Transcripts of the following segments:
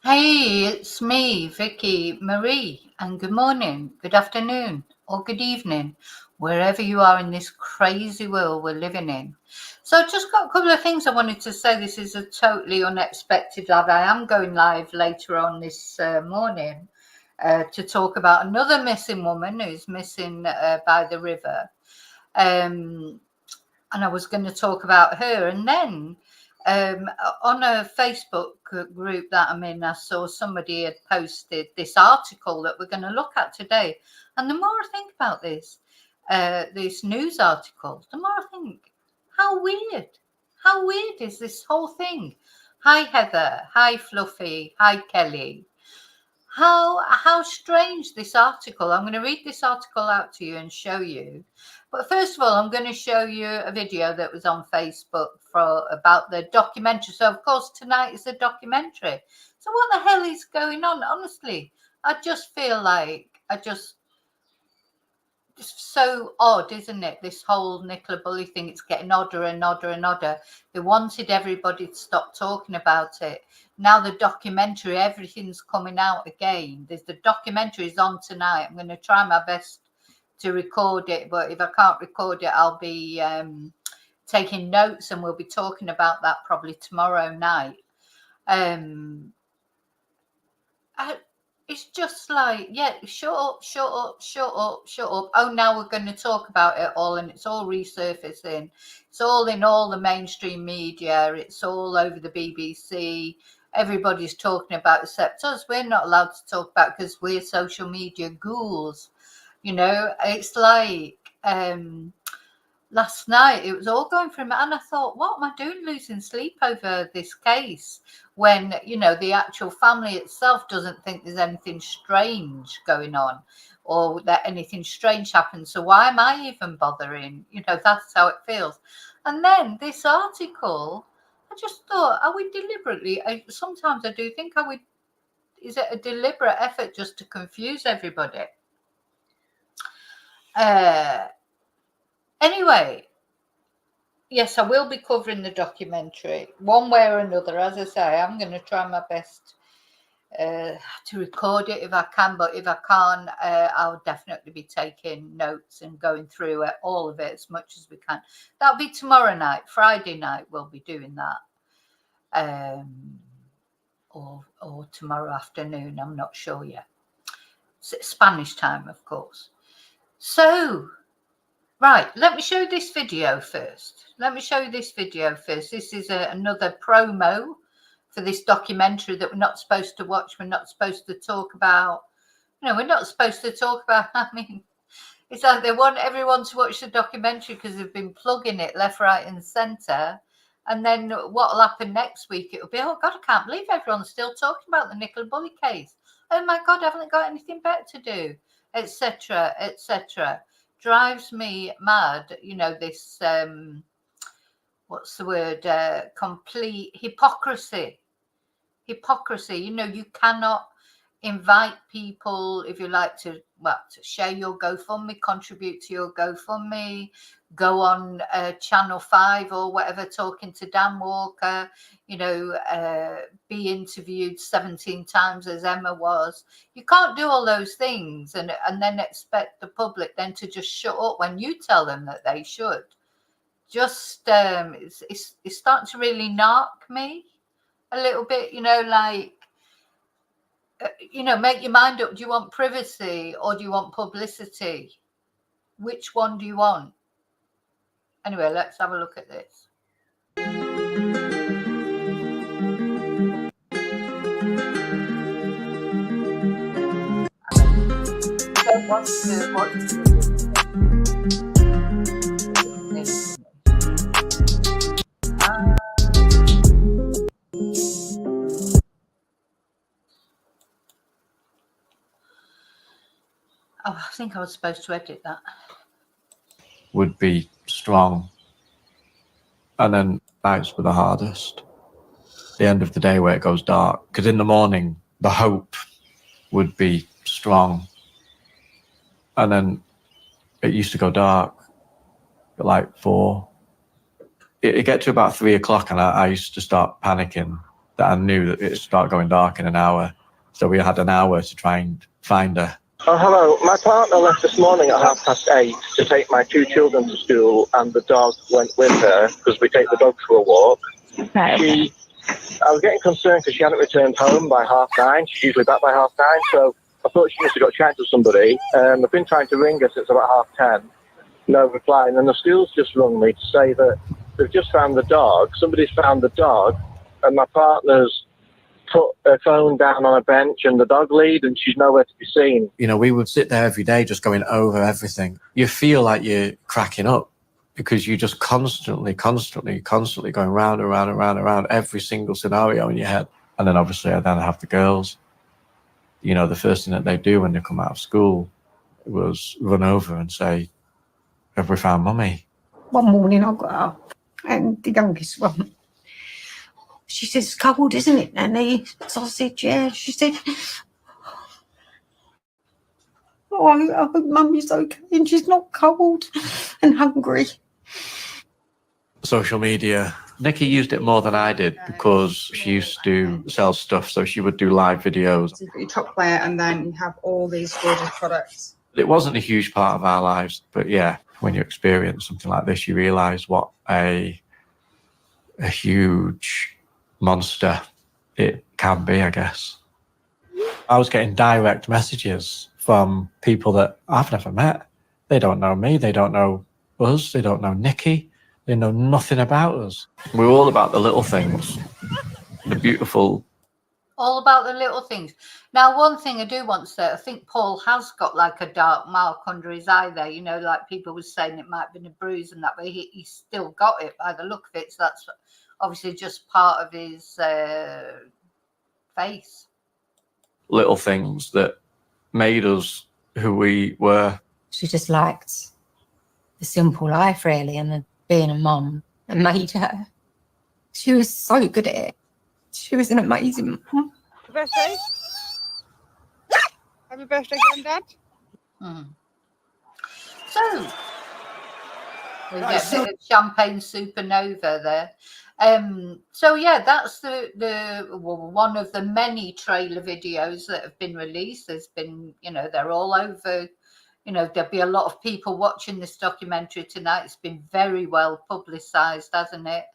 Hey, it's me, Vicky Marie, and good morning, good afternoon, or good evening, wherever you are in this crazy world we're living in. So I've just got a couple of things I wanted to say. This is a totally unexpected that I am going live later on this morning to talk about another missing woman who's missing by the river. And I was going to talk about her, and then on a Facebook group that I'm in, I saw somebody had posted this article that we're going to look at today. And the more I think about this news article, the more I think, how weird is this whole thing? Hi Heather, hi Fluffy, hi Kelly. How strange this article. I'm going to read this article out to you and show you. But first of all, I'm going to show you a video that was on Facebook about the documentary. So of course tonight is a documentary. So what the hell is going on? Honestly, I just feel like it's so odd, isn't it? This whole Nicola Bulley thing, it's getting odder and odder and odder. They wanted everybody to stop talking about it. Now the documentary, everything's coming out again. The documentary is on tonight. I'm going to try my best to record it, but if I can't record it, I'll be taking notes, and we'll be talking about that probably tomorrow night. It's just like, yeah, shut up. Oh, now we're going to talk about it all, and it's all resurfacing. It's all in all the mainstream media. It's all over the BBC. Everybody's talking about it except us. We're not allowed to talk about it because we're social media ghouls. You know, it's like last night it was all going through me, and I thought, what am I doing losing sleep over this case when, you know, the actual family itself doesn't think there's anything strange going on or that anything strange happened, so why am I even bothering? You know, that's how it feels. And then this article, I just thought, are we deliberately, sometimes I do think, is it a deliberate effort just to confuse everybody? Anyway, yes, I will be covering the documentary one way or another. As I say, I'm going to try my best to record it if I can, but if I can't, I'll definitely be taking notes and going through it, all of it as much as we can. That'll be tomorrow night. Friday night we'll be doing that, or tomorrow afternoon. I'm not sure yet. Spanish time, of course. So, right, let me show you this video first. This is another promo for this documentary that we're not supposed to watch. We're not supposed to talk about. You know, we're not supposed to talk about. I mean, it's like they want everyone to watch the documentary because they've been plugging it left, right, and centre. And then what will happen next week? It'll be, oh God, I can't believe everyone's still talking about the Nicola Bulley case. Oh my God, I haven't got anything better to do, etc., etc. Drives me mad, you know, this what's the word, complete hypocrisy. You know, you cannot invite people, if you like, to share your GoFundMe, contribute to your GoFundMe, go on Channel 5 or whatever, talking to Dan Walker, you know, be interviewed 17 times as Emma was. You can't do all those things and then expect the public then to just shut up when you tell them that they should. Just it's starting to really narc me a little bit, you know, like, you know, make your mind up. Do you want privacy or do you want publicity? Which one do you want? Anyway, let's have a look at this. don't want to watch the oh, I think I was supposed to edit that. Would be strong. And then nights were the hardest. The end of the day where it goes dark. Because in the morning, the hope would be strong. And then it used to go dark at like 4. It'd get to about 3 o'clock and I used to start panicking that I knew that it'd start going dark in an hour. So we had an hour to try and find her. Oh, hello. My partner left this morning at 8:30 to take my 2 children to school, and the dog went with her because we take the dog for a walk. Right. I was getting concerned because she hadn't returned home by 9:30. She's usually back by 9:30, so I thought she must have got chatting to somebody. I've been trying to ring her since about 10:30. No reply. And then the school's just rung me to say that they've just found the dog. Somebody's found the dog, and my partner's put her phone down on a bench and the dog lead, and she's nowhere to be seen. You know, we would sit there every day just going over everything. You feel like you're cracking up because you're just constantly going round and round and round and round every single scenario in your head. And then obviously I then have the girls. You know, the first thing that they do when they come out of school was run over and say, have we found mummy? One morning I got up and the youngest one, she says, it's cold, isn't it, Nanny? So I said, yeah. She said, oh, I hope Mummy's okay and she's not cold and hungry. Social media. Nikki used it more than I did because she used to sell stuff, so she would do live videos. So you've got your top layer and then you have all these gorgeous products. It wasn't a huge part of our lives, but yeah, when you experience something like this, you realise what a huge monster it can be, I guess. I was getting direct messages from people that I've never met. They don't know me, they don't know us, they don't know Nikki, they know nothing about us. We're all about the little things, the beautiful. All about the little things. Now, one thing I do want to say, I think Paul has got like a dark mark under his eye there. You know, like people were saying it might have been a bruise and that way. He's still got it by the look of it. So that's obviously just part of his face. Little things that made us who we were. She just liked the simple life, really, and being a mum that made her. She was so good at it. She was an amazing mum. Happy birthday. Happy birthday, Granddad. So we get a bit of champagne supernova there. So yeah, that's one of the many trailer videos that have been released. There's been, you know, they're all over. You know, there'll be a lot of people watching this documentary tonight. It's been very well publicized, hasn't it?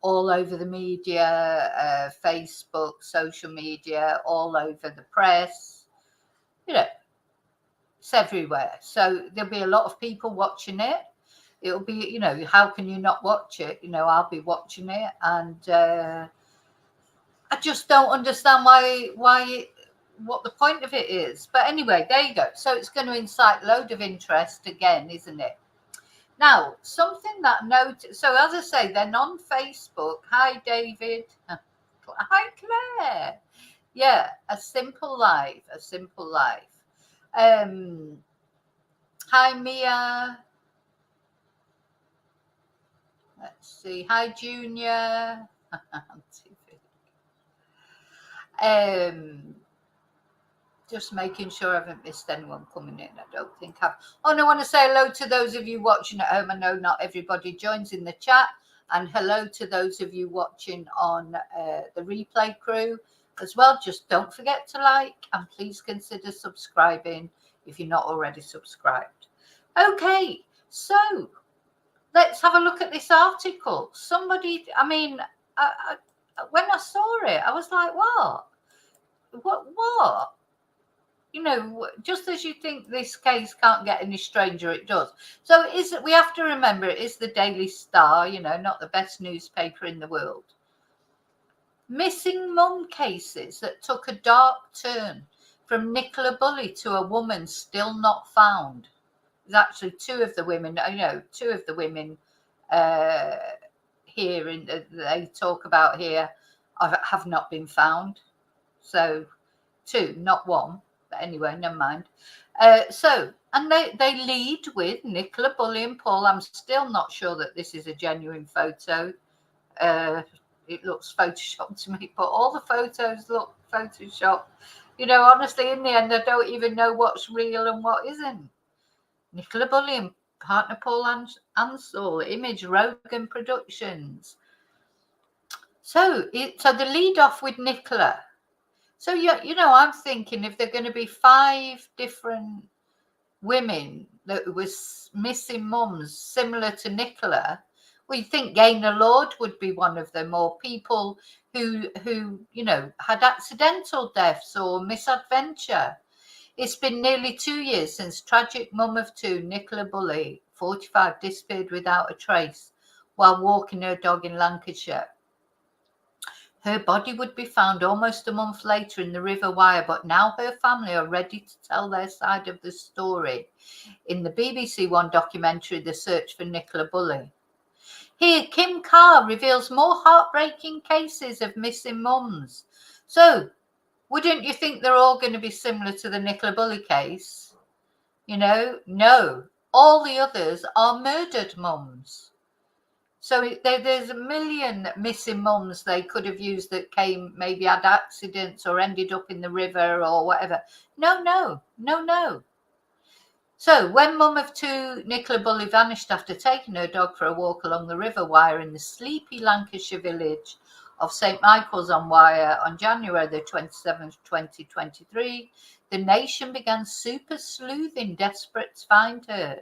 All over the media, Facebook, social media, all over the press. You know, it's everywhere. So there'll be a lot of people watching it. It'll be, you know, how can you not watch it? You know, I'll be watching it, and I just don't understand what the point of it is. But anyway, there you go. So it's going to incite load of interest again, isn't it? Now, something that so as I say, they're on Facebook. Hi, David. Hi, Claire. Yeah, a simple life. Hi, Mia. Let's see. Hi, Junior. Just making sure I haven't missed anyone coming in. I don't think I've. Oh, and I want to say hello to those of you watching at home. I know not everybody joins in the chat. And hello to those of you watching on the replay crew as well. Just don't forget to like and please consider subscribing if you're not already subscribed. Okay, so let's have a look at this article. Somebody, I mean, when I saw it, I was like, what? You know, just as you think this case can't get any stranger, it does. So we have to remember it is the Daily Star, you know, not the best newspaper in the world. Missing mum cases that took a dark turn. from Nicola Bulley to a woman still not found. There's actually two of the women here they talk about here have not been found. So two, not one. But anyway, never mind. And they lead with Nicola Bulley and Paul. I'm still not sure that this is a genuine photo. It looks photoshopped to me, but all the photos look photoshopped. You know, honestly, in the end, I don't even know what's real and what isn't. Nicola Bulley and partner Paul Ansell, Image Rogan Productions. So the lead off with Nicola. So you know, I'm thinking if they're going to be 5 different women that was missing mums similar to Nicola, we think Gaynor Lord would be one of them, or people who you know had accidental deaths or misadventure. It's been nearly 2 years since tragic mum of 2, Nicola Bulley, 45, disappeared without a trace while walking her dog in Lancashire. Her body would be found almost a month later in the River Wire, but now her family are ready to tell their side of the story in the BBC One documentary, The Search for Nicola Bulley. Here, Kim Carr reveals more heartbreaking cases of missing mums. So, wouldn't you think they're all going to be similar to the Nicola Bulley case? You know, no. All the others are murdered mums. So there's a million missing mums they could have used that maybe had accidents or ended up in the river or whatever. No. So when mum of 2, Nicola Bulley, vanished after taking her dog for a walk along the River Wire in the sleepy Lancashire village of St Michael's on Wire on January the 27th, 2023, the nation began super sleuthing, desperate to find her.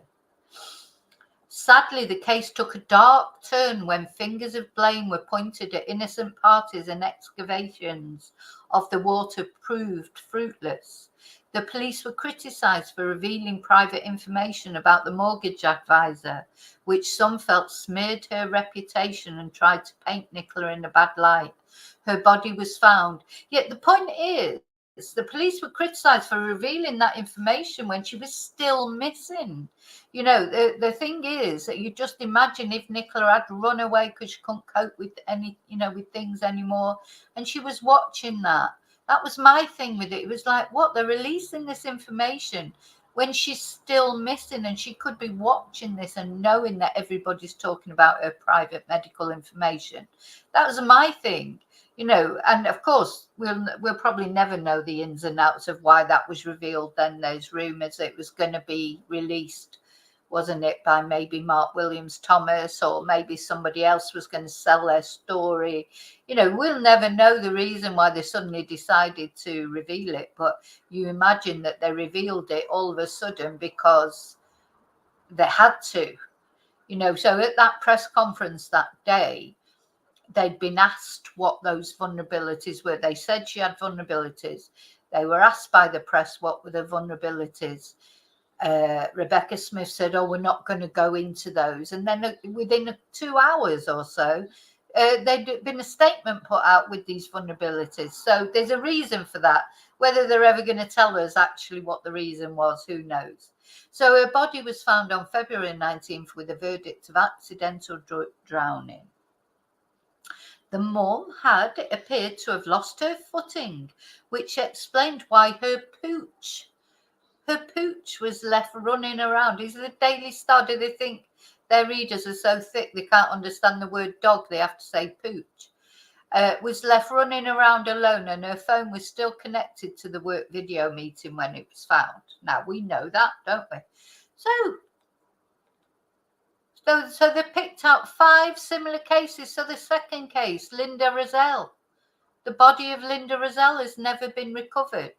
Sadly, the case took a dark turn when fingers of blame were pointed at innocent parties and excavations of the water proved fruitless. The police were criticised for revealing private information about the mortgage advisor, which some felt smeared her reputation and tried to paint Nicola in a bad light. Her body was found. Yet the point is, the police were criticised for revealing that information when she was still missing. You know, the thing is that you just imagine if Nicola had run away because she couldn't cope with with things anymore, and she was watching that. That was my thing with it. It was like, what? They're releasing this information when she's still missing, and she could be watching this and knowing that everybody's talking about her private medical information. That was my thing. You know, and of course, we'll probably never know the ins and outs of why that was revealed. Then there's rumours it was going to be released, wasn't it, by maybe Mark Williams Thomas, or maybe somebody else was going to sell their story. You know, we'll never know the reason why they suddenly decided to reveal it. But you imagine that they revealed it all of a sudden because they had to. You know, so at that press conference that day, they'd been asked what those vulnerabilities were. They said she had vulnerabilities. They were asked by the press what were the vulnerabilities. Rebecca Smith said, "Oh, we're not going to go into those." And then within 2 hours or so, there'd been a statement put out with these vulnerabilities. So there's a reason for that. Whether they're ever going to tell us actually what the reason was, who knows. So her body was found on February 19th with a verdict of accidental drowning. The mum had appeared to have lost her footing, which explained why her pooch was left running around. Is the Daily Star? Do they think their readers are so thick they can't understand the word dog? They have to say pooch. Was left running around alone, and her phone was still connected to the work video meeting when it was found. Now, we know that, don't we? So they picked out 5 similar cases. So the second case, Linda Rozelle. The body of Linda Rozelle has never been recovered.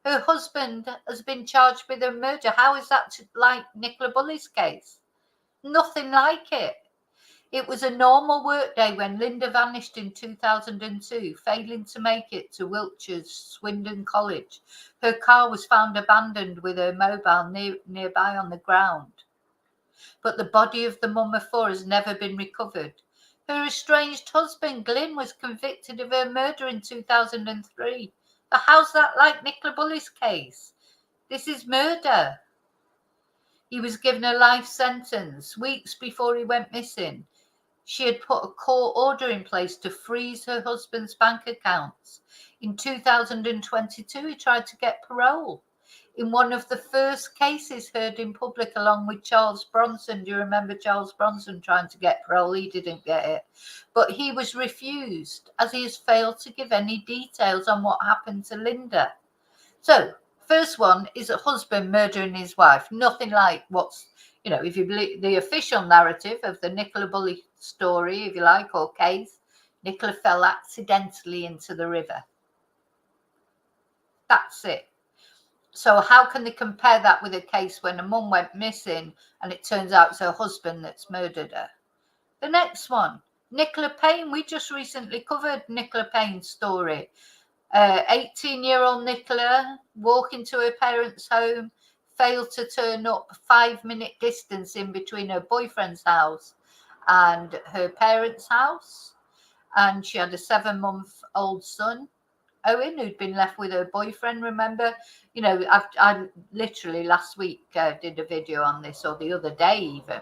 Her husband has been charged with a murder. How is that like Nicola Bulley's case? Nothing like it. It was a normal workday when Linda vanished in 2002, failing to make it to Wiltshire's Swindon College. Her car was found abandoned with her mobile nearby on the ground. But the body of the mum of 4 has never been recovered. Her estranged husband, Glyn, was convicted of her murder in 2003, But how's that like Nicola Bulley's case? This is murder. He was given a life sentence weeks before he went missing. She had put a court order in place to freeze her husband's bank accounts. In 2022, he tried to get parole. In one of the first cases heard in public, along with Charles Bronson. Do you remember Charles Bronson trying to get parole? He didn't get it. But he was refused, as he has failed to give any details on what happened to Linda. So, first one is a husband murdering his wife. Nothing like what's, if you believe the official narrative of the Nicola Bulley story, if you like, or case, Nicola fell accidentally into the river. That's it. So how can they compare that with a case when a mum went missing and it turns out it's her husband that's murdered her? The next one, Nicola Payne. We just recently covered Nicola Payne's story. 18-year-old Nicola walking to her parents' home, failed to turn up, 5-minute distance in between her boyfriend's house and her parents' house. And she had a 7-month-old son, Owen, who'd been left with her boyfriend. Remember, I literally last week did a video on this, or the other day even.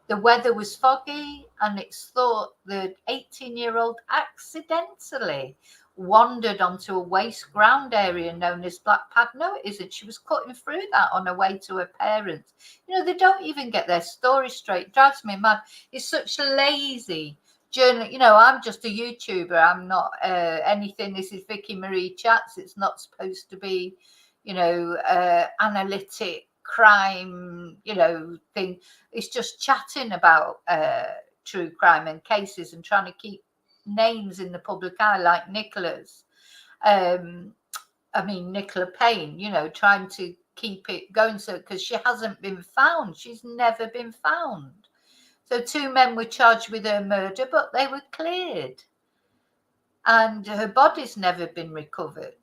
The weather was foggy, and it's thought the 18-year-old accidentally wandered onto a waste ground area known as Black Pad. No, it isn't. She was cutting through that on her way to her parents. They don't even get their story straight. It drives me mad. It's such lazy journal. I'm just a YouTuber. I'm not anything. This is Vicky Marie Chats. It's not supposed to be, analytic crime, thing. It's just chatting about true crime and cases and trying to keep names in the public eye, like Nicola's. Nicola Payne, trying to keep it going, so because she hasn't been found. She's never been found. So 2 men were charged with her murder, but they were cleared. And her body's never been recovered.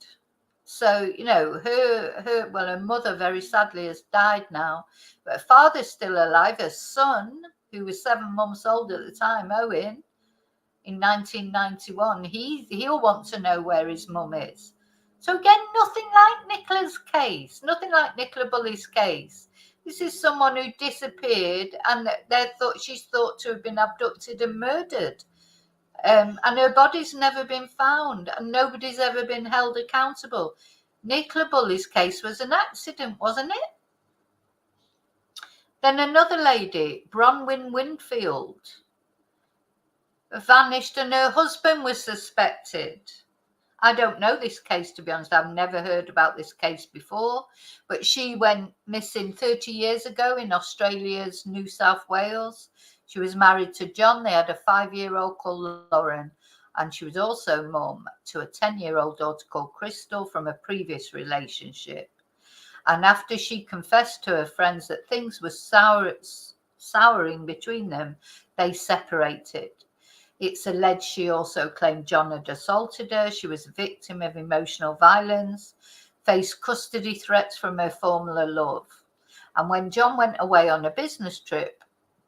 So, her mother very sadly has died now, but her father's still alive. Her son, who was 7 months old at the time, Owen, in 1991, he'll want to know where his mum is. So again, nothing like Nicola's case, nothing like Nicola Bulley's case. This is someone who disappeared, and she's thought to have been abducted and murdered. And her body's never been found, and nobody's ever been held accountable. Nicola Bulley's case was an accident, wasn't it? Then another lady, Bronwyn Winfield, vanished, and her husband was suspected. I don't know this case, to be honest. I've never heard about this case before, but she went missing 30 years ago in Australia's New South Wales. She was married to John. They had a 5-year-old called Lauren, and she was also mum to a 10-year-old daughter called Crystal from a previous relationship. And after she confessed to her friends that things were souring between them, they separated. It's alleged she also claimed John had assaulted her. She was a victim of emotional violence, faced custody threats from her former love. And when John went away on a business trip,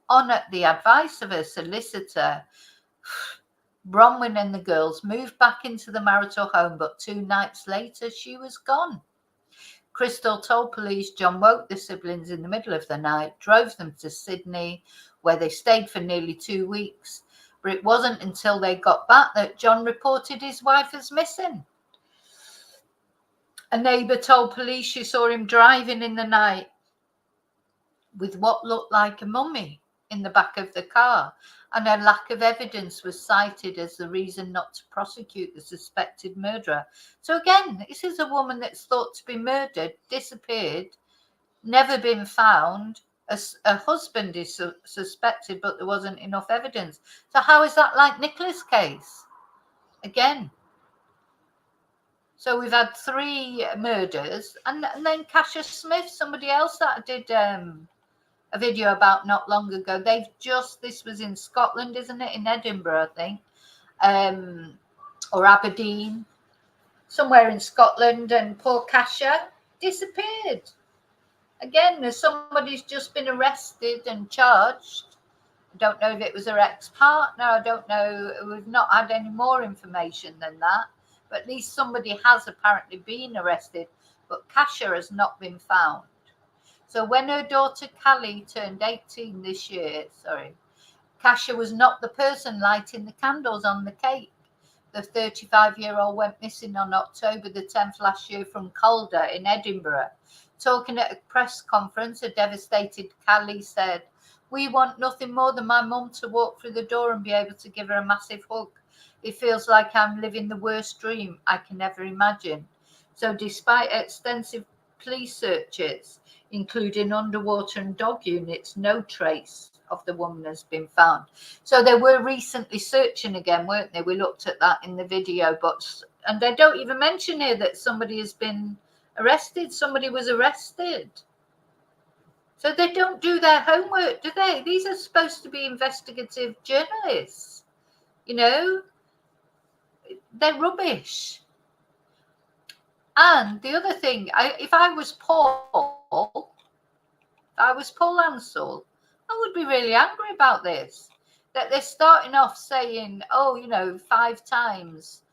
on at the advice of her solicitor, Bronwyn and the girls moved back into the marital home, but 2 nights later, she was gone. Crystal told police John woke the siblings in the middle of the night, drove them to Sydney, where they stayed for nearly 2 weeks. But it wasn't until they got back that John reported his wife as missing. A neighbour told police she saw him driving in the night with what looked like a mummy in the back of the car, and a lack of evidence was cited as the reason not to prosecute the suspected murderer. So again, this is a woman that's thought to be murdered, disappeared, never been found. A husband is suspected, but there wasn't enough evidence. So how is that like Nicola's case? Again. So we've had 3 murders, and then Kasia Smith, somebody else that I did a video about not long ago. This was in Scotland, isn't it? In Edinburgh, I think, or Aberdeen, somewhere in Scotland, and poor Kasia disappeared. Again, somebody's just been arrested and charged. I don't know if it was her ex-partner. I don't know. We've not had any more information than that. but at least somebody has apparently been arrested. But Kasia has not been found. So when her daughter Callie turned 18 this year, Kasia was not the person lighting the candles on the cake. The 35-year-old went missing on October the 10th last year from Calder in Edinburgh. Talking at a press conference, a devastated Callie said, "We want nothing more than my mum to walk through the door and be able to give her a massive hug. It feels like I'm living the worst dream I can ever imagine." So despite extensive police searches, including underwater and dog units, no trace of the woman has been found. So they were recently searching again, weren't they? We looked at that in the video, and they don't even mention here that somebody has been arrested. Somebody was arrested. So they don't do their homework, do they? These are supposed to be investigative journalists. You know, they're rubbish. And the other thing, if I was Paul Ansell, I would be really angry about this. That they're starting off saying, oh, you know, 5 times,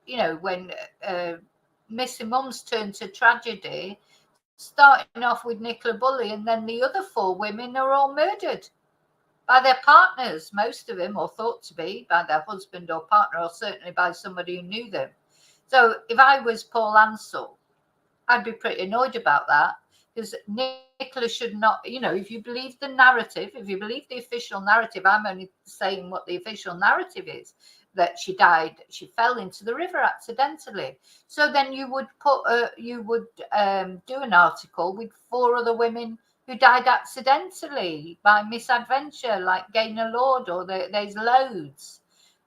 you know, when missing mums turn to tragedy, starting off with Nicola Bulley, and then the other 4 women are all murdered by their partners, most of them, or thought to be, by their husband or partner, or certainly by somebody who knew them. So if I was Paul Ansell, I'd be pretty annoyed about that, because Nicola should not, you know, if you believe the narrative, if you believe the official narrative, I'm only saying what the official narrative is, that she died, she fell into the river accidentally. So then you would do an article with 4 other women who died accidentally by misadventure, like Gaynor Lord, or there's loads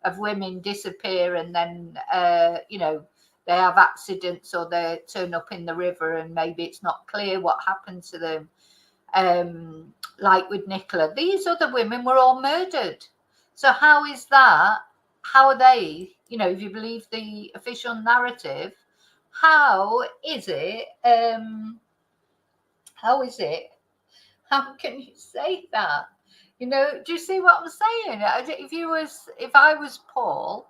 of women disappear and then, you know, they have accidents or they turn up in the river and maybe it's not clear what happened to them. Like with Nicola, these other women were all murdered. So how is that? How are they, you know, if you believe the official narrative, how is it, how can you say that? You know, do you see what I'm saying? If I was Paul,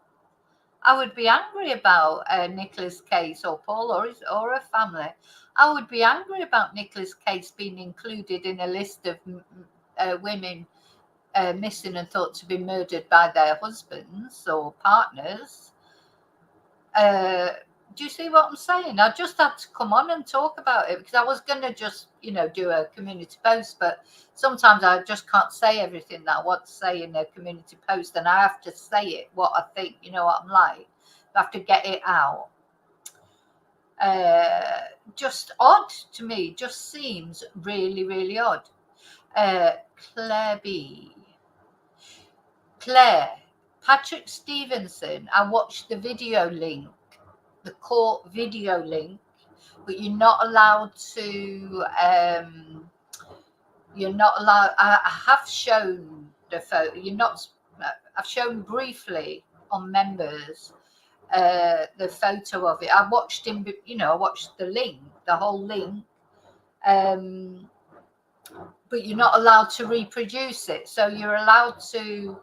I would be angry about Nicola's case, or Paul, or her family. I would be angry about Nicola's case being included in a list of women missing and thought to be murdered by their husbands or partners. Do you see what I'm saying? I just had to come on and talk about it, because I was going to just, you know, do a community post, but sometimes I just can't say everything that I want to say in a community post, and I have to say it, what I think, you know what I'm like. I have to get it out. Just odd to me, just seems really, really odd. Claire, Patrick Stevenson, I watched the video link, the court video link, but you're not allowed to, I have shown the photo, I've shown briefly on members the photo of it. I watched him, you know, I watched the link, the whole link, but you're not allowed to reproduce it. So you're allowed to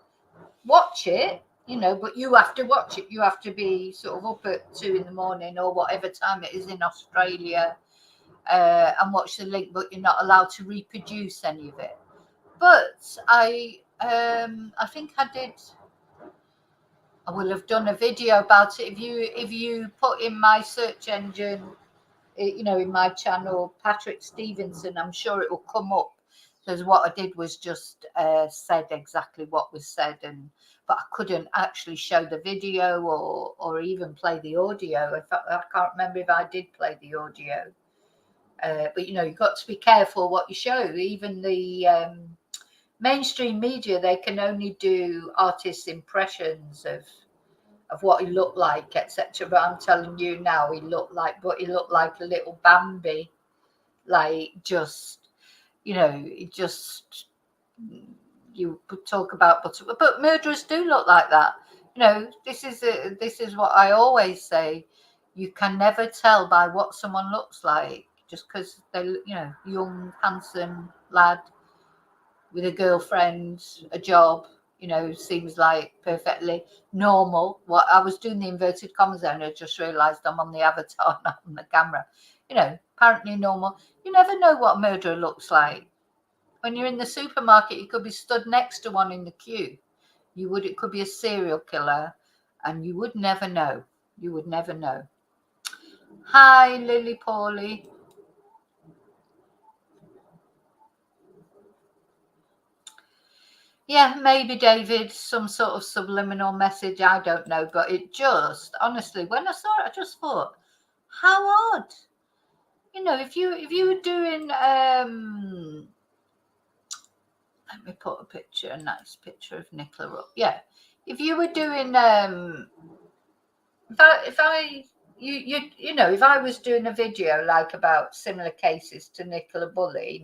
watch it, you know, but you have to watch it. You have to be sort of up at 2 a.m. or whatever time it is in Australia, and watch the link, but you're not allowed to reproduce any of it. But I think I will have done a video about it. If you put in my search engine, you know, in my channel, Patrick Stevenson, I'm sure it will come up. Because what I did was just said exactly what was said, but I couldn't actually show the video or even play the audio. In fact, I can't remember if I did play the audio. But you know, you've got to be careful what you show. Even the mainstream media, they can only do artists' impressions of what he looked like, etc. But I'm telling you now, he looked like a little Bambi, like just. You know, you could talk about, but murderers do look like that. You know, this is what I always say. You can never tell by what someone looks like, just because they, you know, young, handsome lad with a girlfriend, a job, you know, seems like perfectly normal. What I was doing the inverted commas there, and I just realised I'm on the avatar, not on the camera. You know, apparently normal. You never know what a murderer looks like. When you're in the supermarket, you could be stood next to one in the queue. It could be a serial killer, and you would never know. You would never know. Hi, Lily Paulie. Yeah, maybe, David, some sort of subliminal message. I don't know, but it just, honestly, when I saw it, I just thought, how odd. You know, if you were doing, let me put a picture, a nice picture of Nicola up. Yeah, if you were doing, if I was doing a video like about similar cases to Nicola Bulley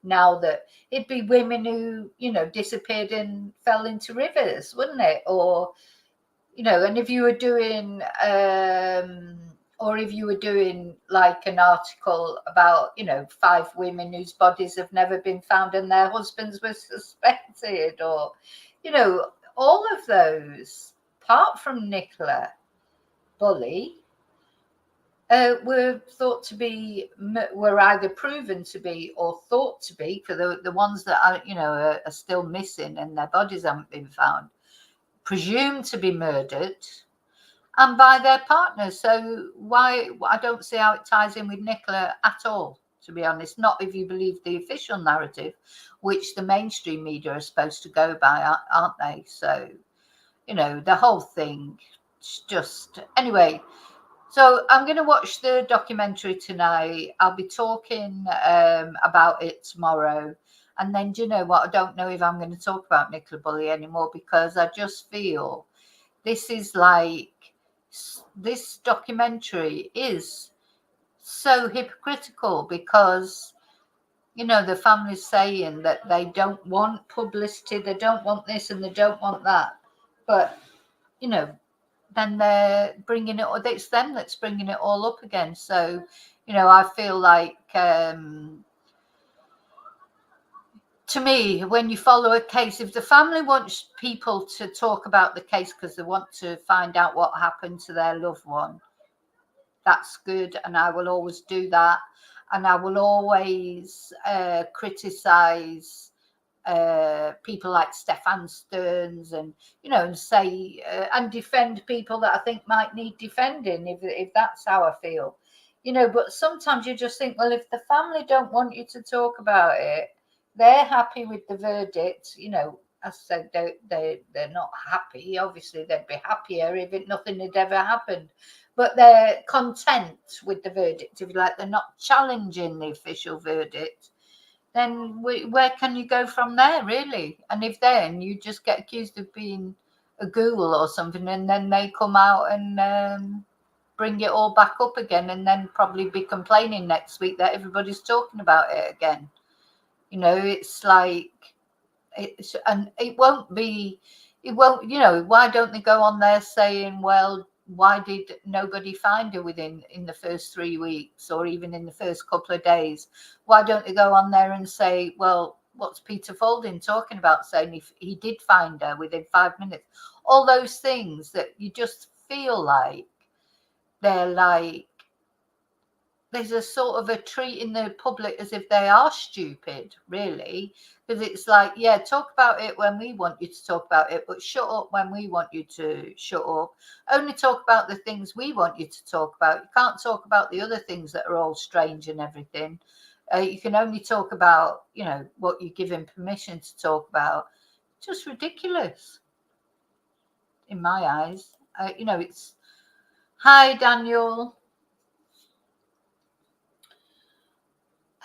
now that it'd be women who, you know, disappeared and fell into rivers, wouldn't it? Or, you know, and if you were doing, or if you were doing like an article about, you know, 5 women whose bodies have never been found and their husbands were suspected, or, you know, all of those, apart from Nicola Bulley, were thought to be, were either proven to be or thought to be, for the ones that are, you know, are still missing and their bodies haven't been found, presumed to be murdered and by their partners. So why, I don't see how it ties in with Nicola at all, to be honest. Not if you believe the official narrative, which the mainstream media are supposed to go by, aren't they? So, you know, the whole thing just, anyway. So I'm going to watch the documentary tonight. I'll be talking about it tomorrow. And then, do you know what? I don't know if I'm going to talk about Nicola Bulley anymore, because I just feel this is like, this documentary is so hypocritical, because, you know, the family's saying that they don't want publicity, they don't want this and they don't want that. But, you know, then they're bringing it, it's them that's bringing it all up again. So, you know, I feel like, to me, when you follow a case, if the family wants people to talk about the case because they want to find out what happened to their loved one, that's good, and I will always do that. And I will always criticize people like Stefan Stearns, and, you know, and say and defend people that I think might need defending, if that's how I feel, you know. But sometimes you just think, well, if the family don't want you to talk about it, they're happy with the verdict, you know. I said they're not happy. Obviously, they'd be happier if nothing had ever happened, but they're content with the verdict, if you like. They're not challenging the official verdict. Then where can you go from there, really? And if then you just get accused of being a ghoul or something, and then they come out and bring it all back up again, and then probably be complaining next week that everybody's talking about it again. You know, it's like, and it won't, you know, why don't they go on there saying, well, why did nobody find her in the first 3 weeks, or even in the first couple of days? Why don't they go on there and say, well, what's Peter Folding talking about, saying if he did find her within 5 minutes? All those things that you just feel like they're like, there's a sort of a treating the public as if they are stupid, really. Because it's like, yeah, talk about it when we want you to talk about it, but shut up when we want you to shut up. Only talk about the things we want you to talk about. You can't talk about the other things that are all strange and everything. You can only talk about, you know, what you're given permission to talk about. Just ridiculous, in my eyes. You know, it's... Hi, Daniel.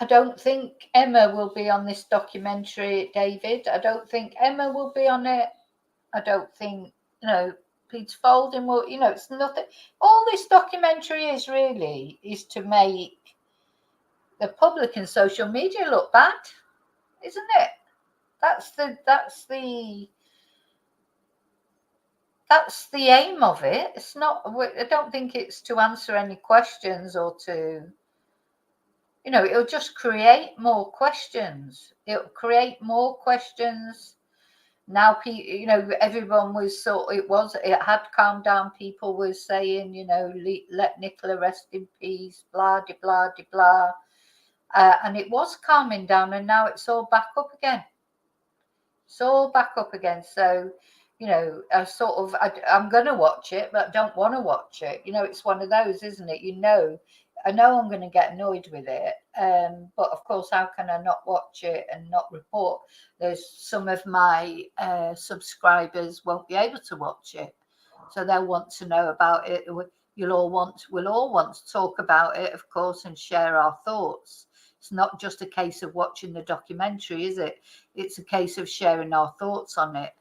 I don't think Emma will be on this documentary, David. I don't think Emma will be on it. I don't think, you know, Peter Folding will, you know, it's nothing. All this documentary is really is to make the public and social media look bad, isn't it? That's the aim of it. It's not, I don't think it's to answer any questions or to, you know, it'll just create more questions. It'll create more questions. Now, you know, everyone was it had calmed down. People were saying, you know, let Nicola rest in peace, blah, de, blah, de, blah. And it was calming down, and now it's all back up again. It's all back up again. So, you know, I'm going to watch it, but I don't want to watch it. You know, it's one of those, isn't it? You know, I know I'm going to get annoyed with it. But of course, how can I not watch it and not report? There's some of my subscribers won't be able to watch it. So they'll want to know about it. We'll all want to talk about it, of course, and share our thoughts. It's not just a case of watching the documentary, is it? It's a case of sharing our thoughts on it.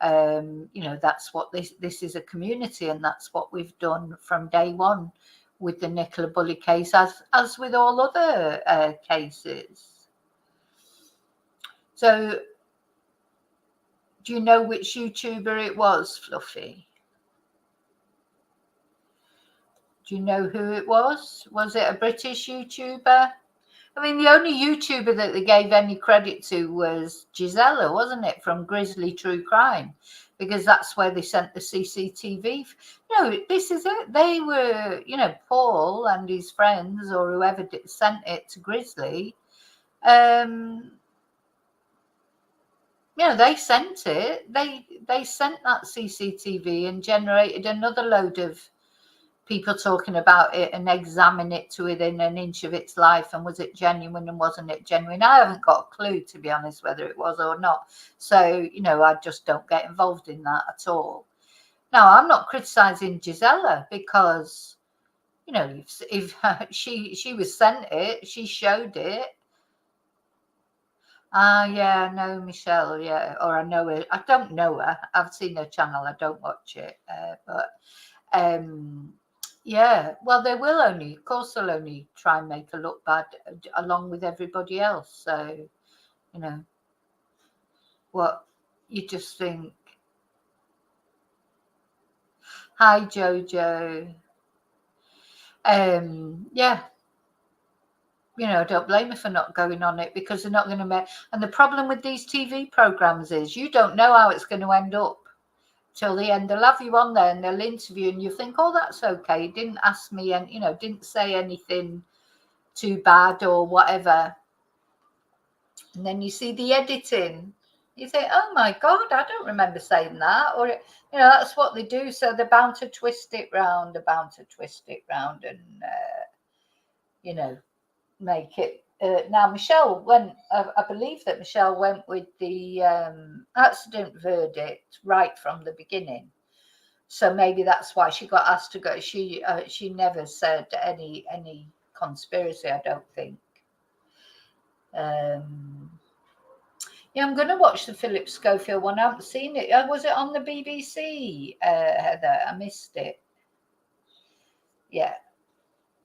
You know, that's what this is, a community, and that's what we've done from day one with the Nicola Bulley case, as with all other cases. So, do you know which YouTuber it was, Fluffy? Do you know who it was? Was it a British YouTuber? I mean, the only YouTuber that they gave any credit to was Gisela, wasn't it? From Grizzly True Crime, because that's where they sent the CCTV. No, this is it. They were, you know, Paul and his friends or whoever sent it to Grizzly. You know, they sent it. They sent that CCTV and generated another load of people talking about it and examine it to within an inch of its life, and was it genuine and wasn't it genuine? I haven't got a clue, to be honest, whether it was or not. So, you know, I just don't get involved in that at all. Now, I'm not criticizing Gisela, because, you know, if she was sent it, she showed it. Yeah, I know Michelle, yeah, or I know her. I don't know her. I've seen her channel. I don't watch it, but yeah, well, they will only, of course, they'll only try and make her look bad along with everybody else. So, you know, what you just think. Hi, Jojo. Yeah, you know, don't blame me for not going on it, because they're not going to make. And the problem with these TV programs is you don't know how it's going to end up till the end. They'll have you on there and they'll interview, and you think, oh, that's okay. Didn't ask me, and, you know, didn't say anything too bad or whatever. And then you see the editing. You think, oh my God, I don't remember saying that. Or, you know, that's what they do. So they're bound to twist it round, and, you know, make it. Now, Michelle went, I believe that Michelle went with the accident verdict right from the beginning. So maybe that's why she got asked to go. She never said any conspiracy, I don't think. Yeah, I'm going to watch the Philip Schofield one. I haven't seen it. Was it on the BBC, Heather? I missed it. Yeah.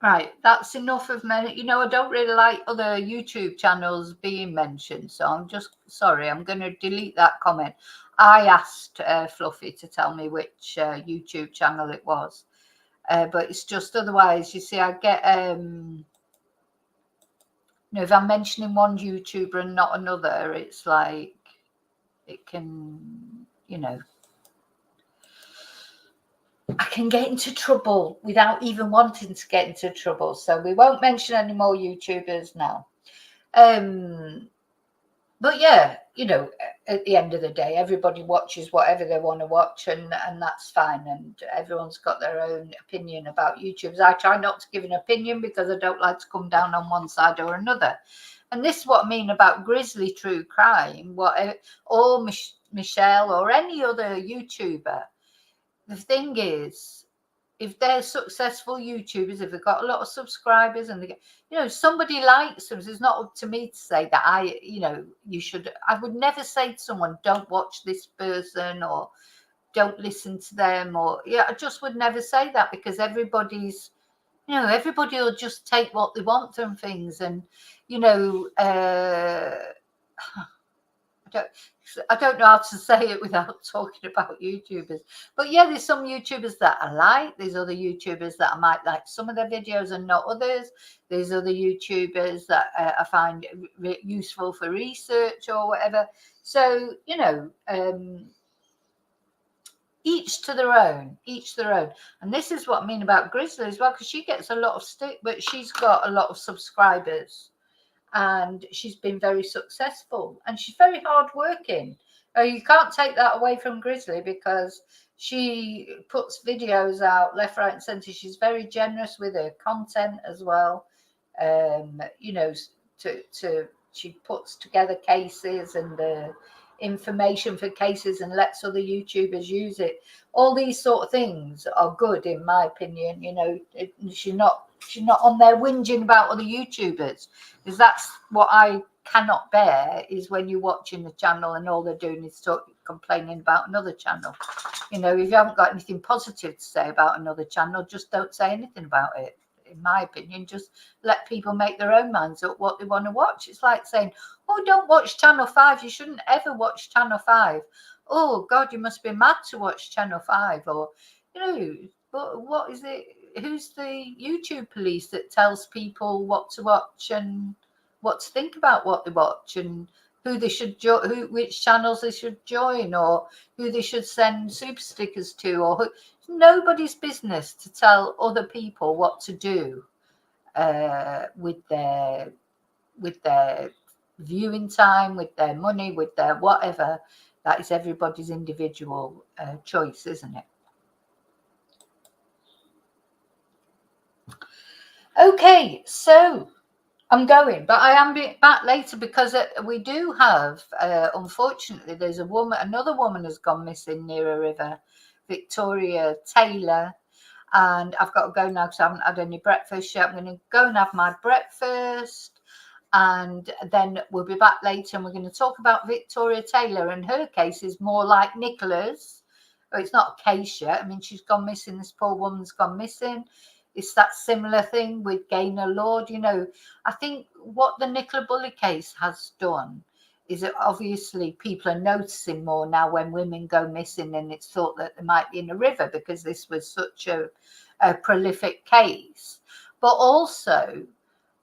Right, that's enough of me. You know, I don't really like other YouTube channels being mentioned, so I'm just sorry. I'm going to delete that comment. I asked Fluffy to tell me which YouTube channel it was, but it's just otherwise, you see, I get... you know, if I'm mentioning one YouTuber and not another, it's like it can, you know, I can get into trouble without even wanting to get into trouble. So we won't mention any more YouTubers now. But yeah, you know, at the end of the day, everybody watches whatever they want to watch, and that's fine. And everyone's got their own opinion about YouTubers. I try not to give an opinion because I don't like to come down on one side or another. And this is what I mean about Grizzly True Crime, or Michelle or any other YouTuber. The thing is, if they're successful YouTubers, if they've got a lot of subscribers and they get, you know, somebody likes them, so it's not up to me to say that you know, you should. I would never say to someone, don't watch this person or don't listen to them, or, yeah, I just would never say that, because everybody's, you know, everybody will just take what they want from things. And, you know, I don't know how to say it without talking about YouTubers. But yeah, there's some YouTubers that I like. There's other YouTubers that I might like some of their videos and not others. There's other YouTubers that I find useful for research or whatever. So, you know, each to their own, each to their own. And this is what I mean about Grizzly as well, because she gets a lot of stick, but she's got a lot of subscribers. And she's been very successful, and she's very hardworking. You can't take that away from Grizzly, because she puts videos out left, right, and centre. She's very generous with her content as well. You know, she puts together cases and information for cases and lets other YouTubers use it. All these sort of things are good, in my opinion. You know, she's not on there whinging about other YouTubers, because that's what I cannot bear, is when you're watching the channel and all they're doing is complaining about another channel. You know, if you haven't got anything positive to say about another channel, just don't say anything about it. In my opinion, just let people make their own minds up what they want to watch. It's like saying, oh, don't watch Channel 5. You shouldn't ever watch Channel 5. Oh, God, you must be mad to watch Channel 5. Or, you know, but what is it? Who's the YouTube police that tells people what to watch and what to think about what they watch, and who they should which channels they should join, or who they should send super stickers to, or who? Nobody's business to tell other people what to do with their viewing time, with their money, with their whatever. That is everybody's individual choice, isn't it? Okay, so I'm going, but I am back later, because we do have, unfortunately, there's another woman has gone missing near a river, Victoria Taylor, and I've got to go now because I haven't had any breakfast yet. I'm going to go and have my breakfast, and then we'll be back later, and we're going to talk about Victoria Taylor, and her case is more like Nicola's. Oh, it's not a case yet. I mean, she's gone missing. This poor woman's gone missing. It's that similar thing with Gaynor Lord. You know, I think what the Nicola Bulley case has done is that obviously people are noticing more now when women go missing, and it's thought that they might be in a river because this was such a prolific case. But also,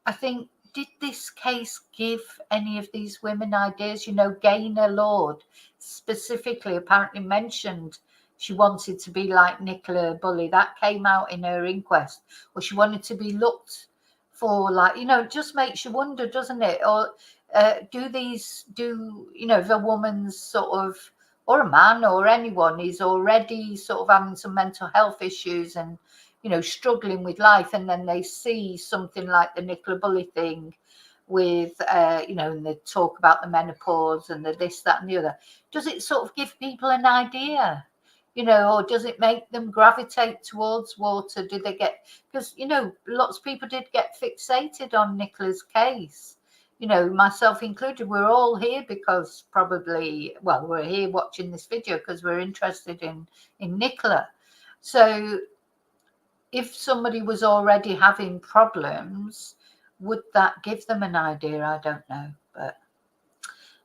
I think, did this case give any of these women ideas? You know, Gaynor Lord specifically apparently mentioned she wanted to be like Nicola Bulley. That came out in her inquest. Or she wanted to be looked for, like, you know, it just makes you wonder, doesn't it? Or you know, if a woman's sort of, or a man or anyone is already sort of having some mental health issues and, you know, struggling with life, and then they see something like the Nicola Bulley thing with, you know, and they talk about the menopause and the this, that, and the other. Does it sort of give people an idea? You know, or does it make them gravitate towards water? Do they get, because, you know, lots of people did get fixated on Nicola's case, you know, myself included. We're all here because probably, well, we're here watching this video because we're interested in Nicola. So if somebody was already having problems, would that give them an idea? I don't know. But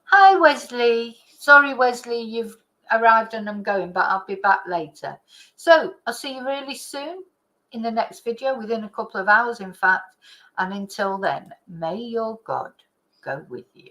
hi, Wesley. Sorry, Wesley, you've arrived and I'm going, but I'll be back later. So I'll see you really soon in the next video, within a couple of hours, in fact. And until then, may your God go with you.